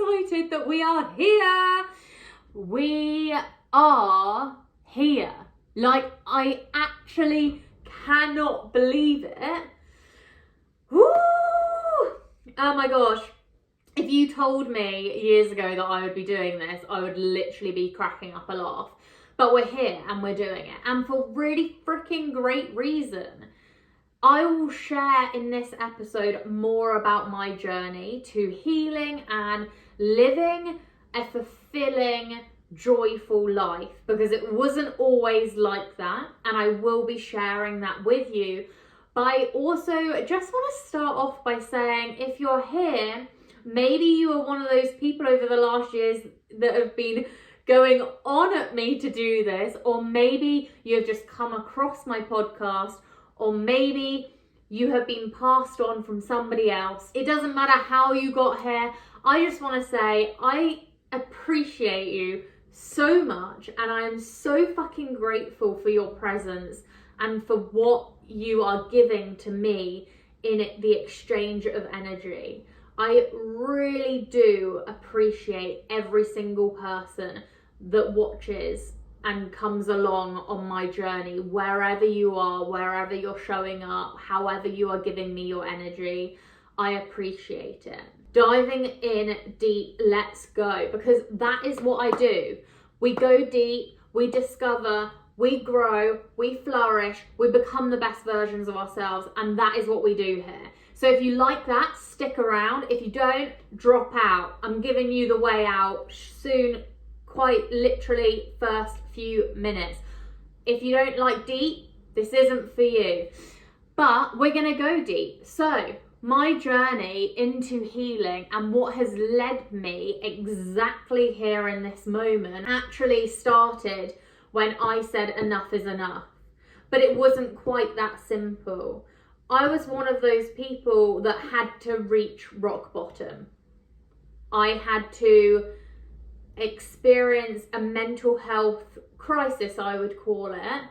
excited that we are here. We are here. Like, I actually cannot believe it. Woo! Oh my gosh. If you told me years ago that I would be doing this, I would literally be cracking up a laugh. But we're here and we're doing it. And for really freaking great reason. I will share in this episode more about my journey to healing and living a fulfilling, joyful life, because it wasn't always like that, and I will be sharing that with you. But I also just want to start off by saying, if you're here, maybe you are one of those people over the last years that have been going on at me to do this, or maybe you have just come across my podcast, or maybe you have been passed on from somebody else. It doesn't matter how you got here. I just want to say I appreciate you so much, and I am so fucking grateful for your presence and for what you are giving to me in the exchange of energy. I really do appreciate every single person that watches and comes along on my journey, wherever you are, wherever you're showing up, however you are giving me your energy. I appreciate it. Diving in deep, let's go, because that is what I do. We go deep, we discover, we grow, we flourish, we become the best versions of ourselves, and that is what we do here. So if you like that, stick around. If you don't, drop out. I'm giving you the way out soon, quite literally first few minutes. If you don't like deep, this isn't for you. But we're gonna go deep. So my journey into healing and what has led me exactly here in this moment actually started when I said enough is enough. But it wasn't quite that simple. I was one of those people that had to reach rock bottom. I had to experience a mental health crisis, I would call it,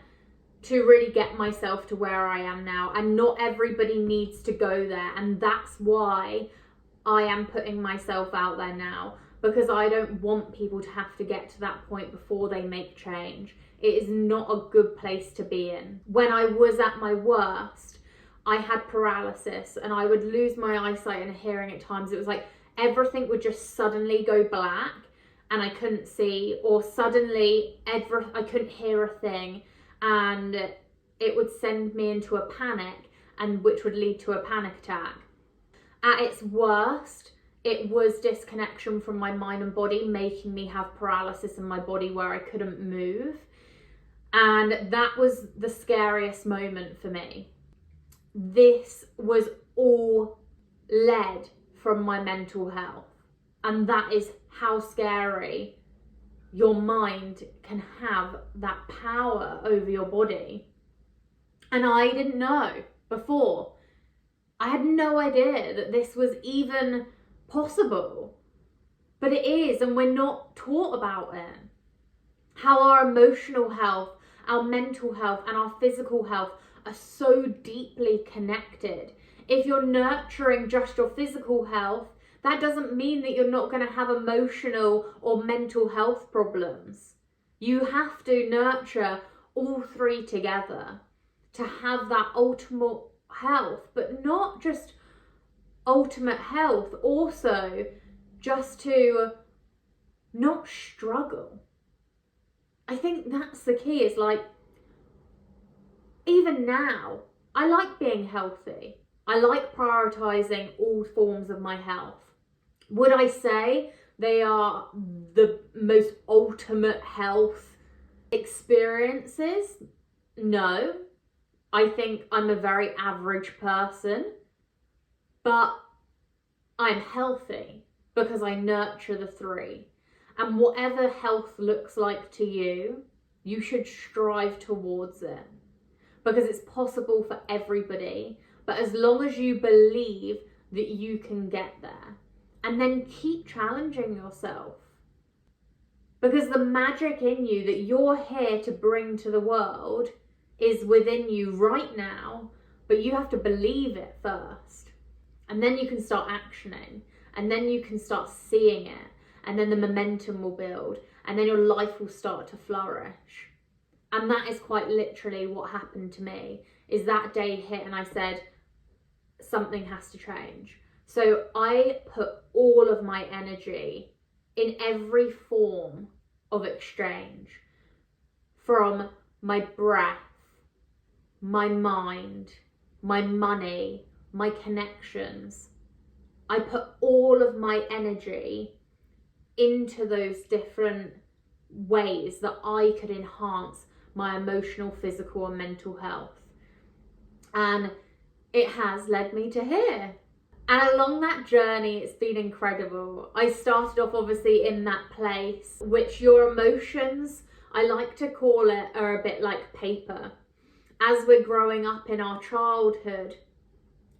to really get myself to where I am now. And not everybody needs to go there, and that's why I am putting myself out there now, because I don't want people to have to get to that point before they make change. It is not a good place to be in. When I was at my worst, I had paralysis and I would lose my eyesight and hearing at times. It was like everything would just suddenly go black and I couldn't see, or suddenly I couldn't hear a thing, and it would send me into a panic, and which would lead to a panic attack. At its worst, it was disconnection from my mind and body, making me have paralysis in my body where I couldn't move. And that was the scariest moment for me. This was all led from my mental health. And that is how scary your mind can have that power over your body. And I didn't know before. I had no idea that this was even possible. But it is, and we're not taught about it. How our emotional health, our mental health, and our physical health are so deeply connected. If you're nurturing just your physical health, that doesn't mean that you're not going to have emotional or mental health problems. You have to nurture all three together to have that ultimate health, but not just ultimate health, also just to not struggle. I think that's the key. Is like, even now, I like being healthy. I like prioritizing all forms of my health. Would I say they are the most ultimate health experiences? No. I think I'm a very average person, but I'm healthy because I nurture the three. And whatever health looks like to you, you should strive towards it, because it's possible for everybody. But as long as you believe that you can get there, and then keep challenging yourself, because the magic in you that you're here to bring to the world is within you right now, but you have to believe it first, and then you can start actioning. and then you can start seeing it, and then the momentum will build, and then your life will start to flourish. And that is quite literally what happened to me. Is that day hit and I said, something has to change. So I put all of my energy in every form of exchange, from my breath, my mind, my money, my connections. I put all of my energy into those different ways that I could enhance my emotional, physical, and mental health. And it has led me to here. And along that journey, it's been incredible. I started off obviously in that place, which your emotions, I like to call it, are a bit like paper. As we're growing up in our childhood,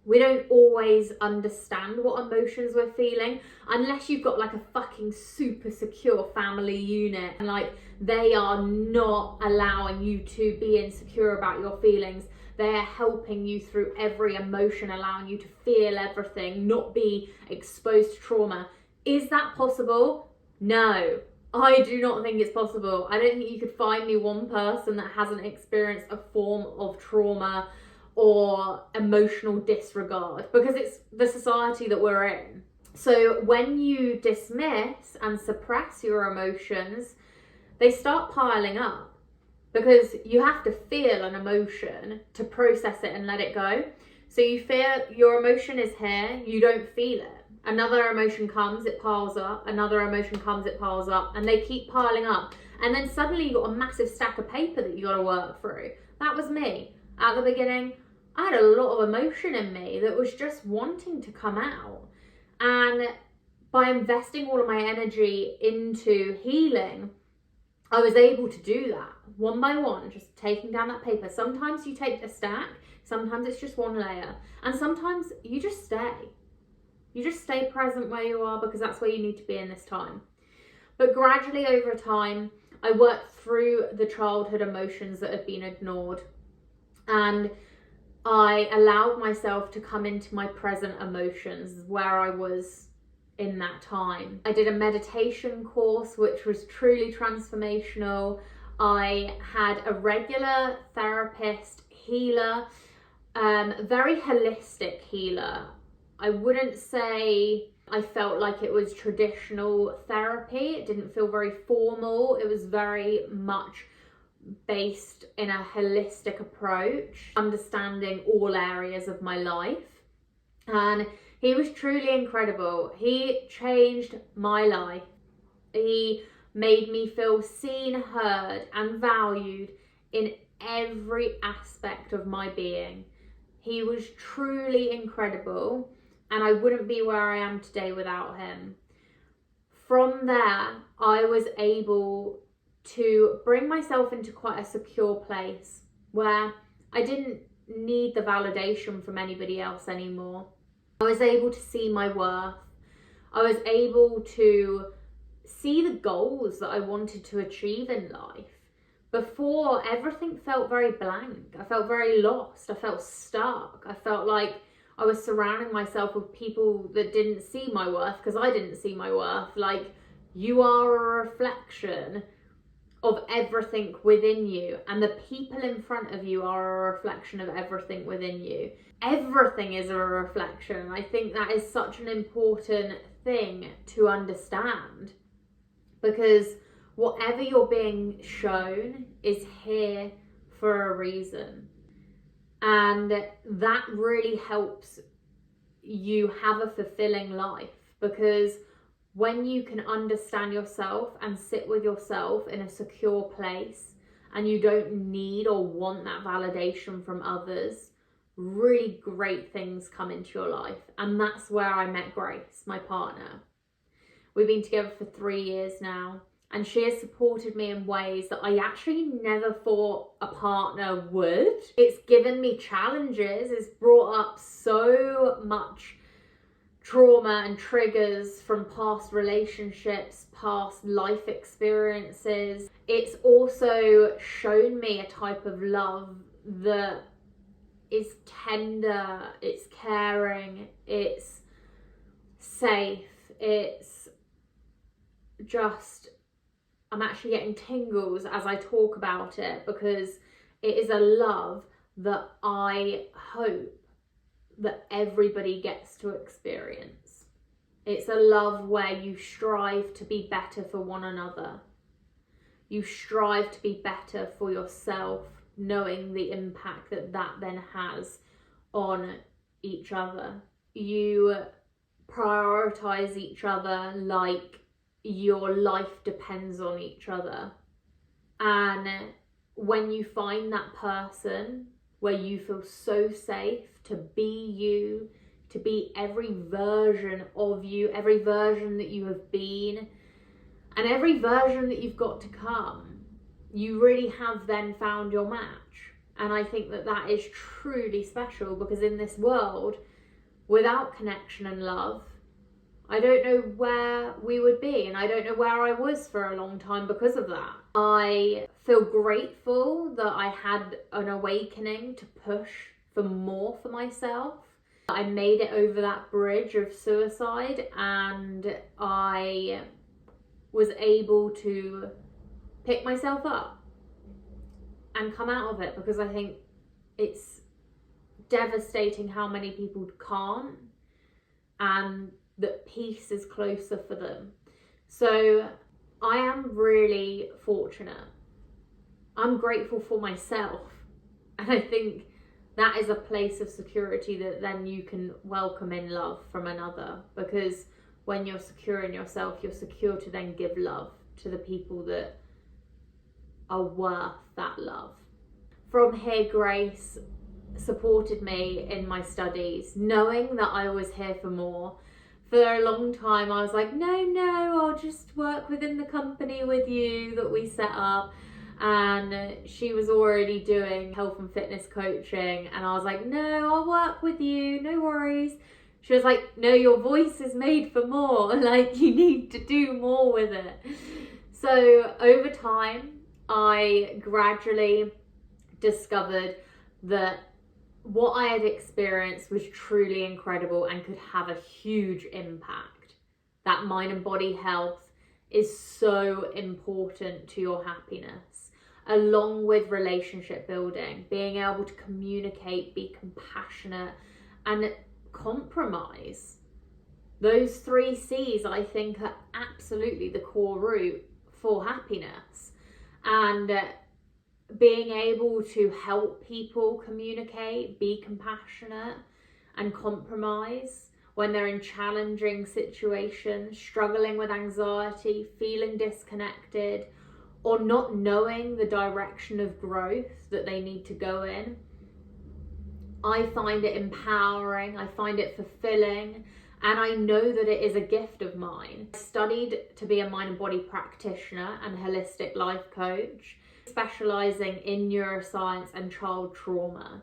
we don't always understand what emotions we're feeling unless you've got like a fucking super secure family unit and like they are not allowing you to be insecure about your feelings. They're helping you through every emotion, allowing you to feel everything, not be exposed to trauma. Is that possible? No, I do not think it's possible. I don't think you could find me one person that hasn't experienced a form of trauma or emotional disregard, because it's the society that we're in. So when you dismiss and suppress your emotions, they start piling up, because you have to feel an emotion to process it and let it go. So you feel your emotion is here, you don't feel it. Another emotion comes, it piles up. Another emotion comes, it piles up, and they keep piling up. And then suddenly you've got a massive stack of paper that you got to work through. That was me. At the beginning, I had a lot of emotion in me that was just wanting to come out. And by investing all of my energy into healing, I was able to do that one by one, just taking down that paper. Sometimes you take a stack, sometimes it's just one layer, and sometimes you just stay. You just stay present where you are, because that's where you need to be in this time. But gradually over time, I worked through the childhood emotions that had been ignored, and I allowed myself to come into my present emotions where I was in that time. I did a meditation course, which was truly transformational. I had a regular therapist, healer, very holistic healer. I wouldn't say I felt like it was traditional therapy. It didn't feel very formal. It was very much based in a holistic approach, understanding all areas of my life. And he was truly incredible. He changed my life. He made me feel seen, heard, and valued in every aspect of my being. He was truly incredible, and I wouldn't be where I am today without him. From there, I was able to bring myself into quite a secure place where I didn't need the validation from anybody else anymore. I was able to see my worth. I was able to see the goals that I wanted to achieve in life. Before, everything felt very blank. I felt very lost. I felt stuck. I felt like I was surrounding myself with people that didn't see my worth, because I didn't see my worth. Like, you are a reflection of everything within you, and the people in front of you are a reflection of everything within you. Everything is a reflection. I think that is such an important thing to understand, because whatever you're being shown is here for a reason. And that really helps you have a fulfilling life, because when you can understand yourself and sit with yourself in a secure place, and you don't need or want that validation from others, really great things come into your life. And that's where I met Grace, my partner. We've been together for 3 years now, and she has supported me in ways that I actually never thought a partner would. It's given me challenges. It's brought up so much trauma and triggers from past relationships, past life experiences. It's also shown me a type of love that is tender, it's caring, it's safe. It's just, I'm actually getting tingles as I talk about it, because it is a love that I hope that everybody gets to experience. It's a love where you strive to be better for one another. You strive to be better for yourself, knowing the impact that that then has on each other. You prioritize each other like your life depends on each other. And when you find that person where you feel so safe to be you, to be every version of you, every version that you have been, and every version that you've got to come, you really have then found your match. And I think that that is truly special, because in this world, without connection and love, I don't know where we would be, and I don't know where I was for a long time because of that. I feel grateful that I had an awakening to push for more for myself. I made it over that bridge of suicide, and I was able to pick myself up and come out of it, because I think it's devastating how many people can't, and that peace is closer for them. So I am really fortunate. I'm grateful for myself, and I think that is a place of security that then you can welcome in love from another, because when you're secure in yourself, you're secure to then give love to the people that are worth that love. From here, Grace supported me in my studies, knowing that I was here for more. For a long time I was like, no, I'll just work within the company with you that we set up. And she was already doing health and fitness coaching, and I was like, no, I'll work with you, no worries. She was like, no, your voice is made for more, like you need to do more with it. So over time, I gradually discovered that what I had experienced was truly incredible and could have a huge impact. That mind and body health is so important to your happiness, along with relationship building, being able to communicate, be compassionate, and compromise. Those 3 C's, I think, are absolutely the core root for happiness. And being able to help people communicate, be compassionate, and compromise when they're in challenging situations, struggling with anxiety, feeling disconnected, or not knowing the direction of growth that they need to go in. I find it empowering, I find it fulfilling, and I know that it is a gift of mine. I studied to be a mind and body practitioner and holistic life coach, specializing in neuroscience and child trauma.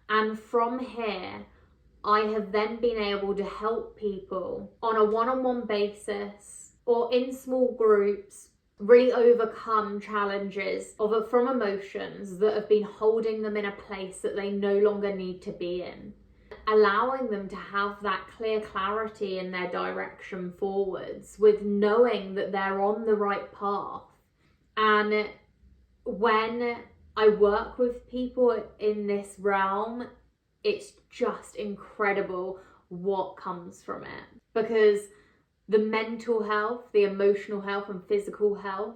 And from here, I have then been able to help people on a one-on-one basis or in small groups really overcome challenges from emotions that have been holding them in a place that they no longer need to be in, allowing them to have that clear clarity in their direction forwards, with knowing that they're on the right path. And when I work with people in this realm, it's just incredible what comes from it, because the mental health, the emotional health, and physical health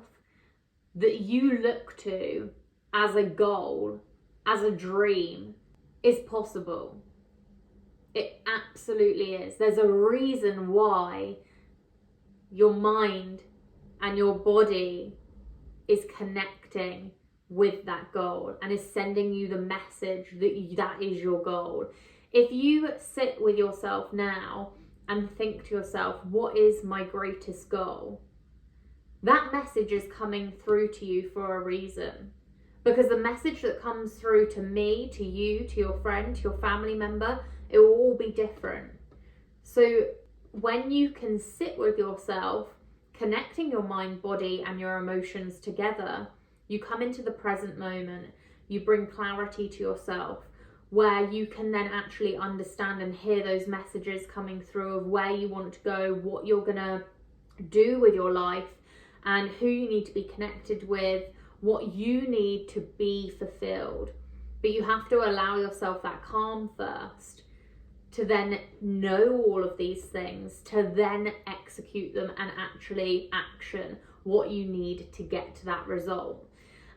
that you look to as a goal, as a dream, is possible. It absolutely is. There's a reason why your mind and your body is connecting with that goal and is sending you the message that that is your goal. If you sit with yourself now and think to yourself, what is my greatest goal? That message is coming through to you for a reason. Because the message that comes through to me, to you, to your friend, to your family member, it will all be different. So when you can sit with yourself, connecting your mind, body, and your emotions together, you come into the present moment, you bring clarity to yourself, where you can then actually understand and hear those messages coming through of where you want to go, what you're gonna do with your life, and who you need to be connected with, what you need to be fulfilled. But you have to allow yourself that calm first to then know all of these things, to then execute them and actually action what you need to get to that result.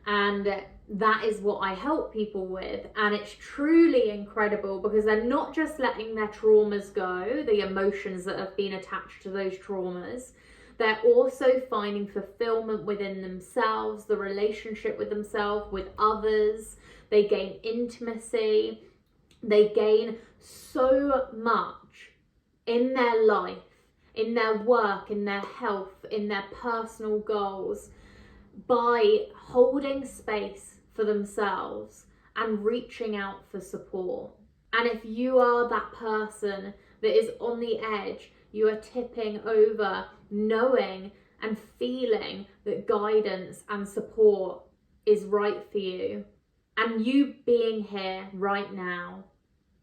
And that is what I help people with. And it's truly incredible because they're not just letting their traumas go, the emotions that have been attached to those traumas. They're also finding fulfillment within themselves, the relationship with themselves, with others. They gain intimacy. They gain so much in their life, in their work, in their health, in their personal goals, by holding space for themselves and reaching out for support. And if you are that person that is on the edge, you are tipping over, knowing and feeling that guidance and support is right for you, and you being here right now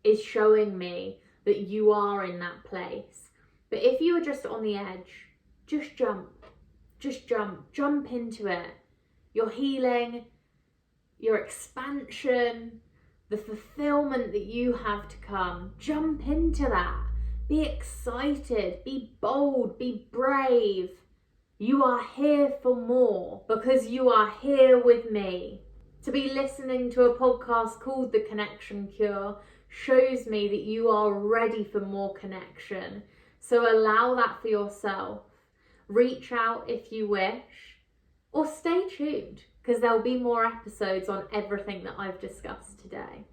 is showing me that you are in that place. But if you are just on the edge, just jump into it. Your healing, your expansion, the fulfillment that you have to come, jump into that. Be excited, be bold, be brave. You are here for more because you are here with me. To be listening to a podcast called The Connection Cure shows me that you are ready for more connection. So allow that for yourself. Reach out if you wish, or stay tuned because there'll be more episodes on everything that I've discussed today.